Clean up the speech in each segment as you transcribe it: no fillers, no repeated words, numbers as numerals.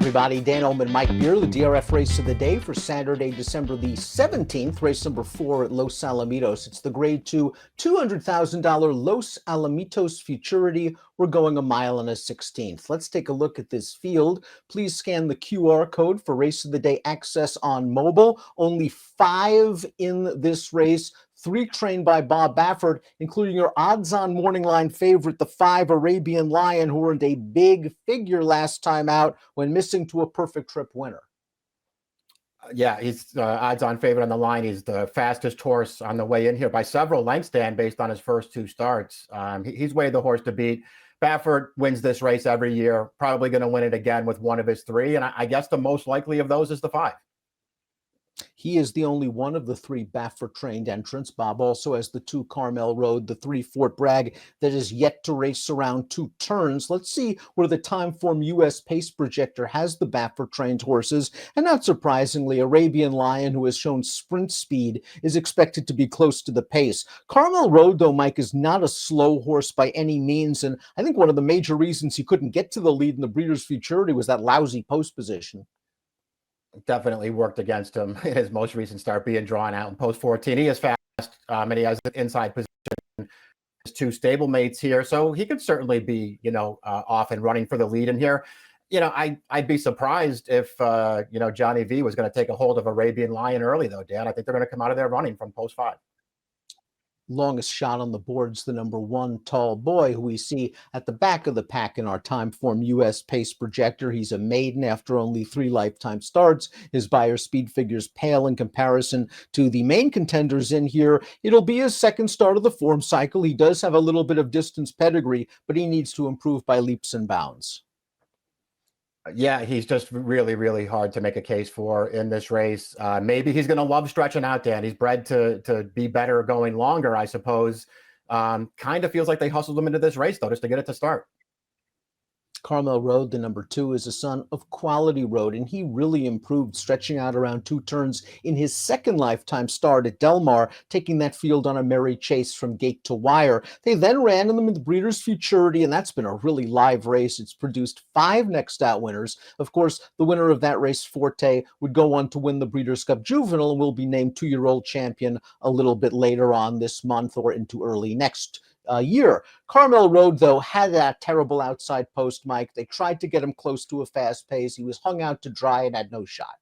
everybody. Dan Illman, Mike Beer, the DRF race of the day for Saturday, December the 17th, race number 4 at Los Alamitos. It's the Grade 2, $200,000 Los Alamitos Futurity. We're going a mile and a 16th. Let's take a look at this field. Please scan the QR code for race of the day access on mobile. Only 5 in this race. 3 trained by Bob Baffert, including your odds-on morning line favorite, the 5 Arabian Lion, who earned a big figure last time out when missing to a perfect trip winner. Yeah, he's odds-on favorite on the line. He's the fastest horse on the way in here by several lengths, Dan, based on his first 2 starts. He's way the horse to beat. Baffert wins this race every year, probably going to win it again with one of his 3, and I guess the most likely of those is the 5. He is the only one of the 3 Baffert-trained entrants. Bob also has the 2 Carmel Road, the 3 Fort Bragg that is yet to race around 2 turns. Let's see where the Timeform US Pace Projector has the Baffert-trained horses. And not surprisingly, Arabian Lion, who has shown sprint speed, is expected to be close to the pace. Carmel Road, though, Mike, is not a slow horse by any means. And I think one of the major reasons he couldn't get to the lead in the Breeders' Futurity was that lousy post position. Definitely worked against him in his most recent start, being drawn out in post 14. He is fast, and he has an inside position. His 2 stablemates here, so he could certainly be, off and running for the lead in here. I'd be surprised if, Johnny V was going to take a hold of Arabian Lion early, though, Dan. I think they're going to come out of there running from post 5. Longest shot on the board's the number 1 Tall Boy, who we see at the back of the pack in our Timeform US Pace Projector. He's a maiden after only 3 lifetime starts. His buyer speed figures pale in comparison to the main contenders in here. It'll be his second start of the form cycle. He does have a little bit of distance pedigree, but he needs to improve by leaps and bounds. Yeah, he's just really, really hard to make a case for in this race. Maybe he's going to love stretching out, Dan. He's bred to be better going longer, I suppose. Kind of feels like they hustled him into this race, though, just to get it to start. Carmel Road, the number 2, is a son of Quality Road, and he really improved, stretching out around 2 turns in his second lifetime start at Del Mar, taking that field on a merry chase from gate to wire. They then ran them in the Breeders' Futurity, and that's been a really live race. It's produced 5 next out winners. Of course, the winner of that race, Forte, would go on to win the Breeders' Cup Juvenile and will be named 2-year-old champion a little bit later on this month or into early next year. Carmel Road, though, had that terrible outside post, Mike. They tried to get him close to a fast pace. He was hung out to dry and had no shot.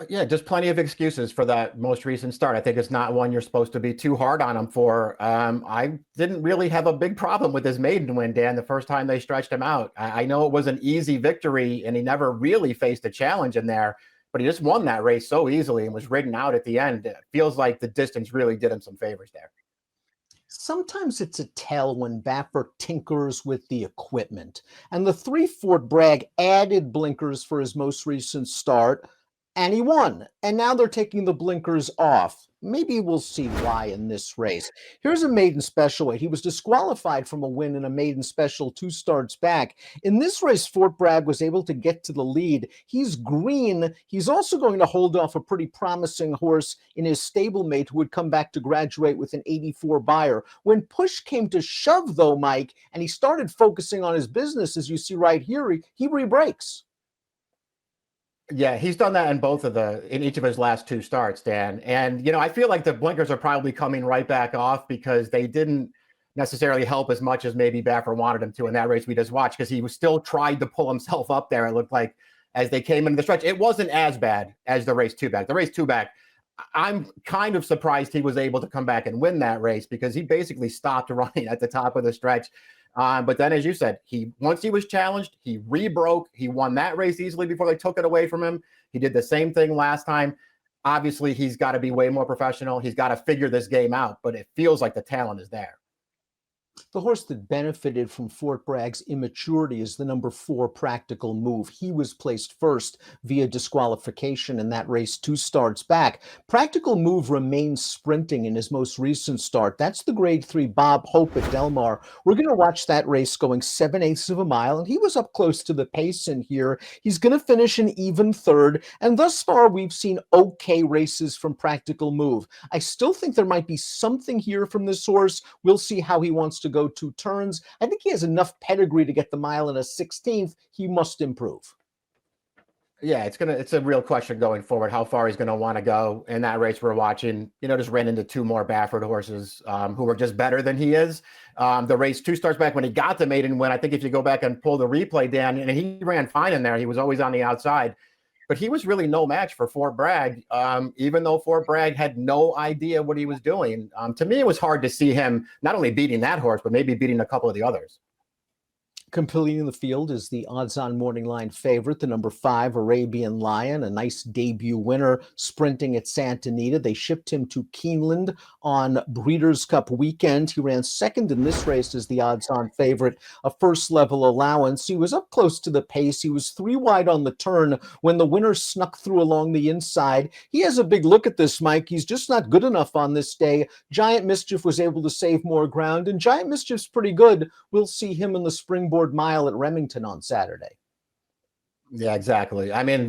Yeah, just plenty of excuses for that most recent start. I think it's not one you're supposed to be too hard on him for. I didn't really have a big problem with his maiden win, Dan, the first time they stretched him out. I know it was an easy victory, and he never really faced a challenge in there, but he just won that race so easily and was ridden out at the end. It feels like the distance really did him some favors there. Sometimes it's a tell when Baffert tinkers with the equipment. And the 3 Fort Bragg added blinkers for his most recent start, and he won. And now they're taking the blinkers off. Maybe we'll see why in this race. Here's a maiden special weight. He was disqualified from a win in a maiden special 2 starts back. In this race, Fort Bragg was able to get to the lead. He's green. He's also going to hold off a pretty promising horse in his stablemate who would come back to graduate with an 84 buyer. When push came to shove, though, Mike, and he started focusing on his business, as you see right here, he re-breaks. Yeah, he's done that in each of his last 2 starts, Dan. And, I feel like the blinkers are probably coming right back off because they didn't necessarily help as much as maybe Baffert wanted him to in that race we just watched, because he was still tried to pull himself up there. It looked like as they came into the stretch, it wasn't as bad as the race 2 back. The race 2 back, I'm kind of surprised he was able to come back and win that race because he basically stopped running at the top of the stretch. But then, as you said, once he was challenged, he rebroke. He won that race easily before they took it away from him. He did the same thing last time. Obviously, he's got to be way more professional. He's got to figure this game out, but it feels like the talent is there. The horse that benefited from Fort Bragg's immaturity is the number 4 Practical Move. He was placed first via disqualification in that race 2 starts back. Practical Move remains sprinting in his most recent start. That's the Grade 3 Bob Hope at Del Mar. We're going to watch that race going 7/8 of a mile, and he was up close to the pace in here. He's going to finish an even 3rd, and thus far we've seen okay races from Practical Move. I still think there might be something here from this horse. We'll see how he wants to go 2 turns. I think he has enough pedigree to get the mile in a 16th. He must improve. Yeah, it's a real question going forward how far he's gonna want to go in that race we're watching. Just ran into two more Baffert horses who were just better than he is. The race 2 starts back when he got the maiden win. I think if you go back and pull the replay, Dan, and he ran fine in there. He was always on the outside, but he was really no match for Fort Bragg. Even though Fort Bragg had no idea what he was doing, to me it was hard to see him not only beating that horse, but maybe beating a couple of the others. Completing the field is the odds-on morning line favorite, the number 5 Arabian Lion, a nice debut winner sprinting at Santa Anita. They shipped him to Keeneland on Breeders' Cup weekend. He ran second in this race as the odds-on favorite, a first-level allowance. He was up close to the pace. He was 3 wide on the turn when the winner snuck through along the inside. He has a big look at this, Mike. He's just not good enough on this day. Giant Mischief was able to save more ground, and Giant Mischief's pretty good. We'll see him in the Springboard Mile at Remington on Saturday. Yeah, exactly. I mean,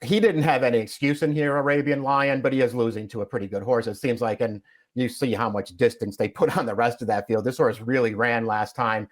he didn't have any excuse in here, Arabian Lion, but he is losing to a pretty good horse, it seems like. And you see how much distance they put on the rest of that field. This horse really ran last time.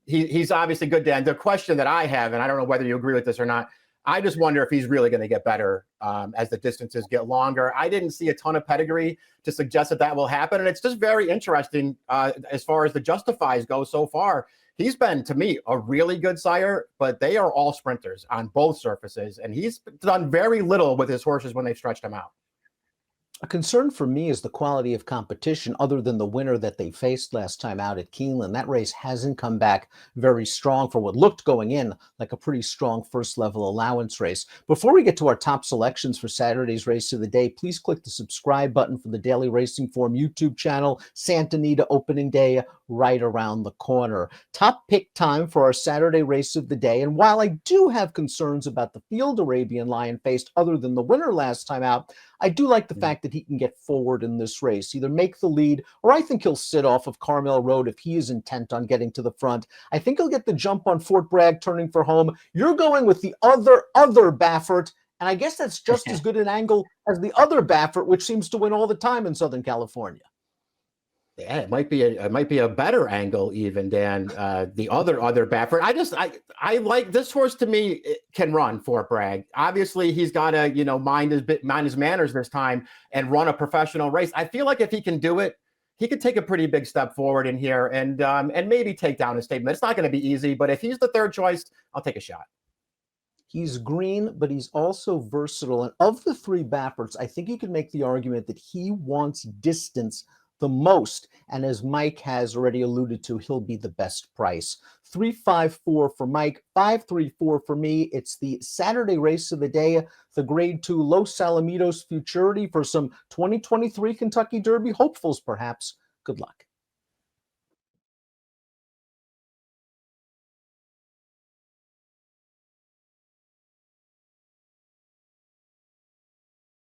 He's obviously good, Dan. The question that I have, and I don't know whether you agree with this or not, I just wonder if he's really going to get better as the distances get longer. I didn't see a ton of pedigree to suggest that will happen. And it's just very interesting as far as the justifies go so far. He's been, to me, a really good sire, but they are all sprinters on both surfaces. And he's done very little with his horses when they've stretched him out. A concern for me is the quality of competition other than the winner that they faced last time out at Keeneland. That race hasn't come back very strong for what looked going in like a pretty strong first-level allowance race. Before we get to our top selections for Saturday's race of the day, please click the subscribe button for the Daily Racing Form YouTube channel. Santa Anita opening day right around the corner. Top pick time for our Saturday race of the day. And while I do have concerns about the field Arabian Lion faced other than the winner last time out, I do like the fact that he can get forward in this race, either make the lead, or I think he'll sit off of Carmel Road if he is intent on getting to the front. I think he'll get the jump on Fort Bragg turning for home. You're going with the other Baffert, and I guess that's just as good an angle as the other Baffert, which seems to win all the time in Southern California. Yeah, it might be a better angle even than the other Baffert. I like this horse. To me, it can run Fort Bragg. Obviously, he's got to mind his manners this time and run a professional race. I feel like if he can do it, he could take a pretty big step forward in here and maybe take down a statement. It's not going to be easy, but if he's the third choice, I'll take a shot. He's green, but he's also versatile. And of the 3 Bafferts, I think you can make the argument that he wants distance the most. And as Mike has already alluded to, he'll be the best price. 354 for Mike, 534 for me. It's the Saturday race of the day, the Grade 2 Los Alamitos Futurity for some 2023 Kentucky Derby hopefuls, perhaps. Good luck.